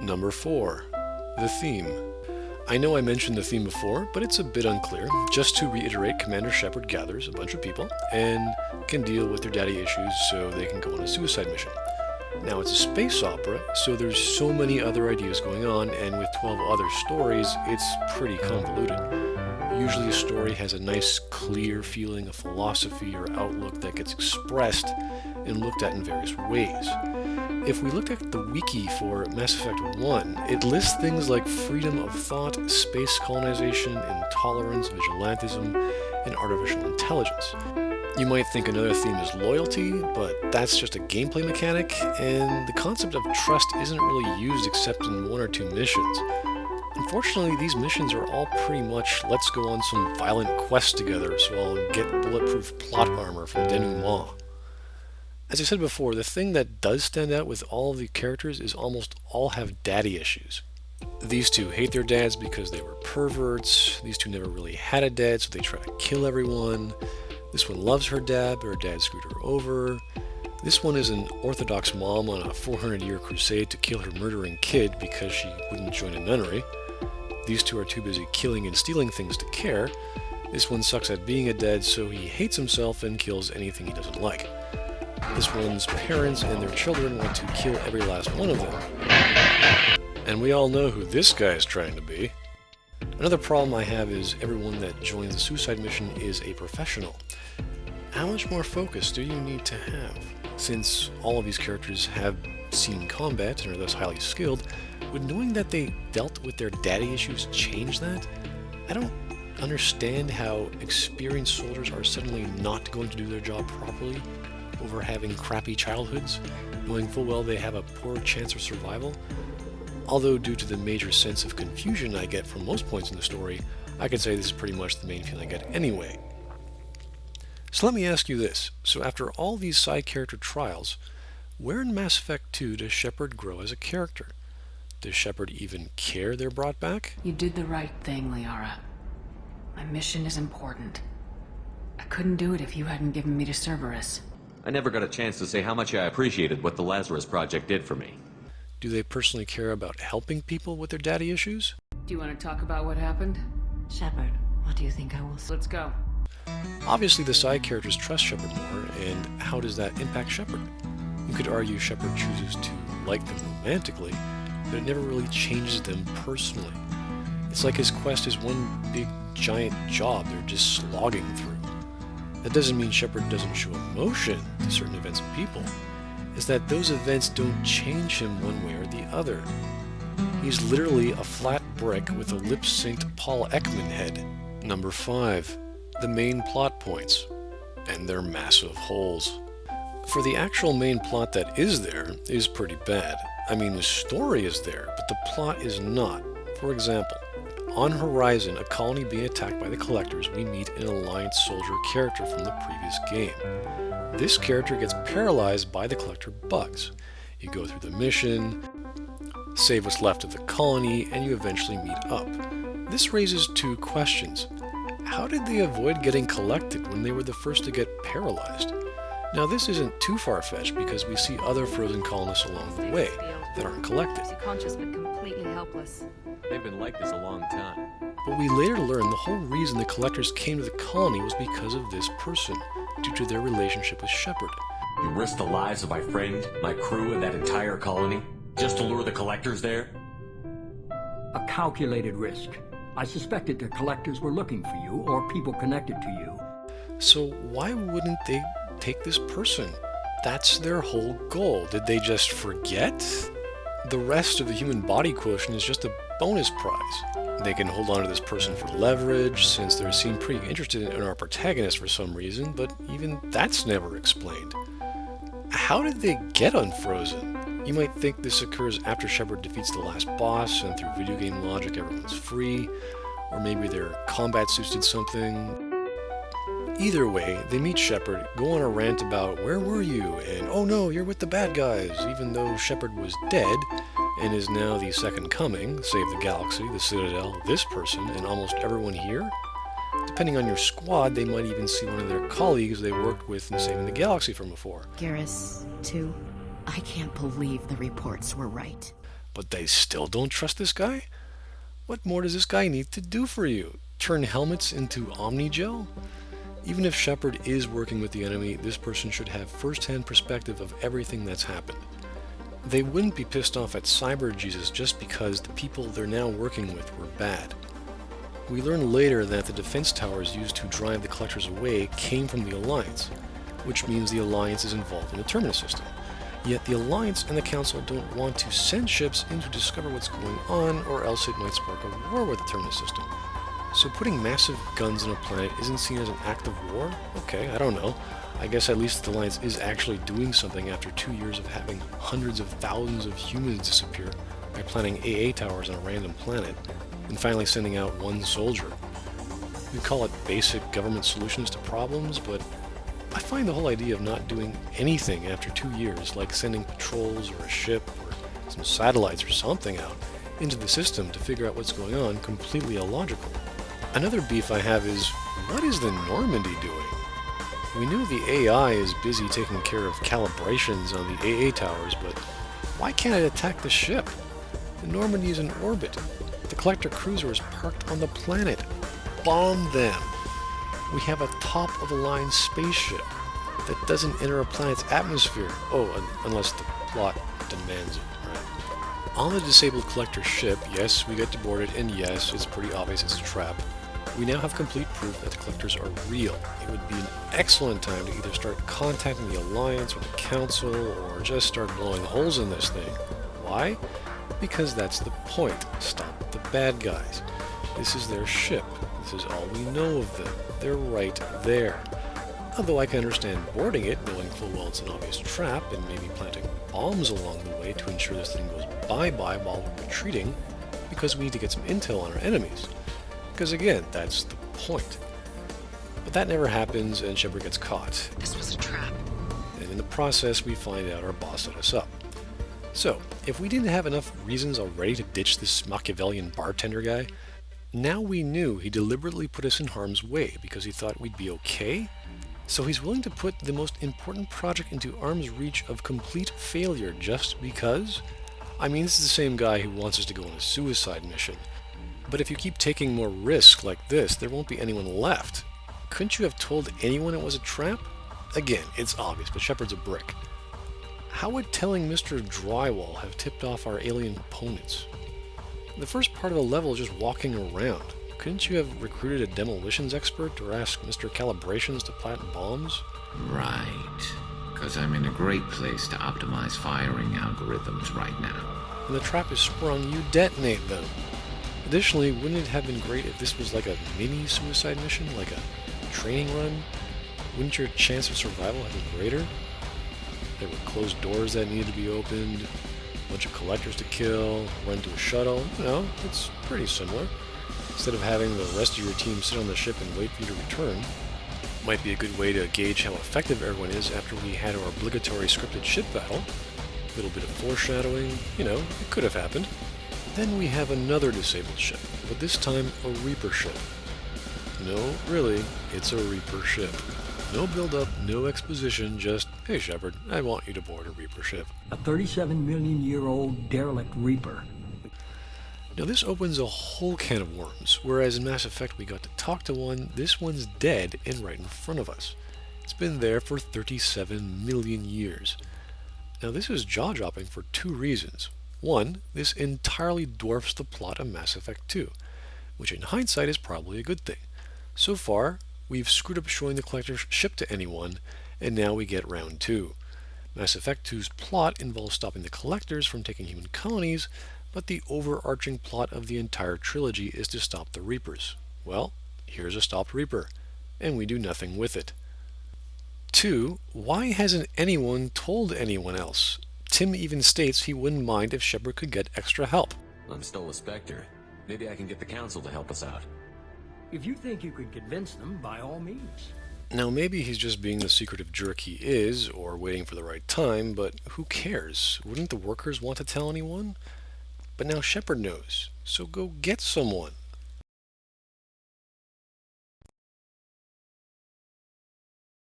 Number 4. The theme. I know I mentioned the theme before, but it's a bit unclear. Just to reiterate, Commander Shepard gathers a bunch of people and can deal with their daddy issues so they can go on a suicide mission. Now, it's a space opera, so there's so many other ideas going on, and with 12 other stories, it's pretty convoluted. Usually a story has a nice, clear feeling of philosophy or outlook that gets expressed and looked at in various ways. If we look at the wiki for Mass Effect 1, it lists things like freedom of thought, space colonization, intolerance, vigilantism, and artificial intelligence. You might think another theme is loyalty, but that's just a gameplay mechanic, and the concept of trust isn't really used except in 1 or 2 missions. Unfortunately, these missions are all pretty much let's go on some violent quest together so I'll get bulletproof plot armor for the denouement. As I said before, the thing that does stand out with all of the characters is almost all have daddy issues. These two hate their dads because they were perverts, these two never really had a dad so they try to kill everyone. This one loves her dad, but her dad screwed her over. This one is an Orthodox mom on a 400-year crusade to kill her murdering kid because she wouldn't join a nunnery. These two are too busy killing and stealing things to care. This one sucks at being a dad, so he hates himself and kills anything he doesn't like. This one's parents and their children want to kill every last one of them. And we all know who this guy is trying to be. Another problem I have is everyone that joins the suicide mission is a professional. How much more focus do you need to have? Since all of these characters have seen combat and are thus highly skilled, would knowing that they dealt with their daddy issues change that? I don't understand how experienced soldiers are suddenly not going to do their job properly over having crappy childhoods, knowing full well they have a poor chance of survival. Although due to the major sense of confusion I get from most points in the story, I could say this is pretty much the main feeling I get anyway. So let me ask you this. So after all these side character trials, where in Mass Effect 2 does Shepard grow as a character? Does Shepard even care they're brought back? You did the right thing, Liara. My mission is important. I couldn't do it if you hadn't given me to Cerberus. I never got a chance to say how much I appreciated what the Lazarus Project did for me. Do they personally care about helping people with their daddy issues? Do you want to talk about what happened? Shepard, what do you think I will say? Let's go. Obviously the side characters trust Shepard more, and how does that impact Shepard? You could argue Shepard chooses to like them romantically, but it never really changes them personally. It's like his quest is one big giant job they're just slogging through. That doesn't mean Shepard doesn't show emotion to certain events and people. It's that those events don't change him one way or the other. He's literally a flat brick with a lip-synced Paul Ekman head. Number 5. The main plot points. And their massive holes. For the actual main plot that is there is pretty bad. I mean, the story is there, but the plot is not. For example, on Horizon, a colony being attacked by the Collectors, we meet an Alliance soldier character from the previous game. This character gets paralyzed by the Collector bugs. You go through the mission, save what's left of the colony, and you eventually meet up. This raises 2 questions. How did they avoid getting collected when they were the first to get paralyzed? Now this isn't too far-fetched because we see other frozen colonists along the way that aren't collected. Conscious but completely helpless. They've been like this a long time. But we later learn the whole reason the Collectors came to the colony was because of this person, due to their relationship with Shepard. You risked the lives of my friend, my crew, and that entire colony, just to lure the Collectors there? A calculated risk. I suspected the Collectors were looking for you, or people connected to you. So why wouldn't they take this person? That's their whole goal. Did they just forget? The rest of the human body quotient is just a bonus prize. They can hold on to this person for leverage, since they seem pretty interested in our protagonist for some reason, but even that's never explained. How did they get unfrozen? You might think this occurs after Shepard defeats the last boss, and through video game logic everyone's free, or maybe their combat suits did something. Either way, they meet Shepard, go on a rant about where were you, and oh no, you're with the bad guys, even though Shepard was dead, and is now the second coming, save the galaxy, the Citadel, this person, and almost everyone here. Depending on your squad, they might even see one of their colleagues they worked with in saving the galaxy from before. Garrus, too. I can't believe the reports were right. But they still don't trust this guy? What more does this guy need to do for you? Turn helmets into Omnigel? Even if Shepard is working with the enemy, this person should have first-hand perspective of everything that's happened. They wouldn't be pissed off at Cyber Jesus just because the people they're now working with were bad. We learn later that the defense towers used to drive the Collectors away came from the Alliance, which means the Alliance is involved in the Terminus system. Yet the Alliance and the Council don't want to send ships in to discover what's going on, or else it might spark a war with the Terminus system. So putting massive guns on a planet isn't seen as an act of war? Okay, I don't know. I guess at least the Alliance is actually doing something after 2 years of having hundreds of thousands of humans disappear by planting AA towers on a random planet, and finally sending out one soldier. We call it basic government solutions to problems, but I find the whole idea of not doing anything after 2 years, like sending patrols or a ship or some satellites or something out into the system to figure out what's going on, completely illogical. Another beef I have is, what is the Normandy doing? We know the AI is busy taking care of calibrations on the AA towers, but why can't it attack the ship? The Normandy is in orbit. The Collector cruiser is parked on the planet. Bomb them! We have a top-of-the-line spaceship that doesn't enter a planet's atmosphere. Oh, unless the plot demands it, right? On the disabled Collector ship, yes, we get to board it, and yes, it's pretty obvious it's a trap. We now have complete proof that the Collectors are real. It would be an excellent time to either start contacting the Alliance or the Council, or just start blowing holes in this thing. Why? Because that's the point. Stop the bad guys. This is their ship. This is all we know of them. They're right there. Although I can understand boarding it, knowing full well it's an obvious trap, and maybe planting bombs along the way to ensure this thing goes bye-bye while we're retreating, because we need to get some intel on our enemies. Because again, that's the point. But that never happens, and Shepard gets caught. This was a trap. And in the process, we find out our boss set us up. So, if we didn't have enough reasons already to ditch this Machiavellian bartender guy, now we knew he deliberately put us in harm's way because he thought we'd be okay? So he's willing to put the most important project into arm's reach of complete failure just because? I mean, this is the same guy who wants us to go on a suicide mission. But if you keep taking more risks like this, there won't be anyone left. Couldn't you have told anyone it was a trap? Again, it's obvious, but Shepard's a brick. How would telling Mr. Drywall have tipped off our alien opponents? The first part of the level is just walking around. Couldn't you have recruited a demolitions expert or asked Mr. Calibrations to plant bombs? Right. Because I'm in a great place to optimize firing algorithms right now. When the trap is sprung, you detonate them. Additionally, wouldn't it have been great if this was like a mini suicide mission, like a training run? Wouldn't your chance of survival have been greater? There were closed doors that needed to be opened, a bunch of Collectors to kill, run to a shuttle. You know, it's pretty similar. Instead of having the rest of your team sit on the ship and wait for you to return. Might be a good way to gauge how effective everyone is after we had our obligatory scripted ship battle. A little bit of foreshadowing, you know, it could have happened. Then we have another disabled ship, but this time a Reaper ship. No, really, it's a Reaper ship. No build-up, no exposition, just, hey Shepard, I want you to board a Reaper ship. A 37-million-year-old derelict Reaper. Now this opens a whole can of worms, whereas in Mass Effect we got to talk to one, this one's dead and right in front of us. It's been there for 37 million years. Now this is jaw-dropping for two reasons. One, this entirely dwarfs the plot of Mass Effect 2, which in hindsight is probably a good thing. So far, we've screwed up showing the Collector's ship to anyone, and now we get round 2. Mass Effect 2's plot involves stopping the Collectors from taking human colonies, but the overarching plot of the entire trilogy is to stop the Reapers. Well, here's a stopped Reaper, and we do nothing with it. 2, why hasn't anyone told anyone else? Tim even states he wouldn't mind if Shepard could get extra help. I'm still a Spectre. Maybe I can get the Council to help us out. If you think you could convince them, by all means. Now maybe he's just being the secretive jerk he is, or waiting for the right time, but who cares? Wouldn't the workers want to tell anyone? But now Shepard knows, so go get someone.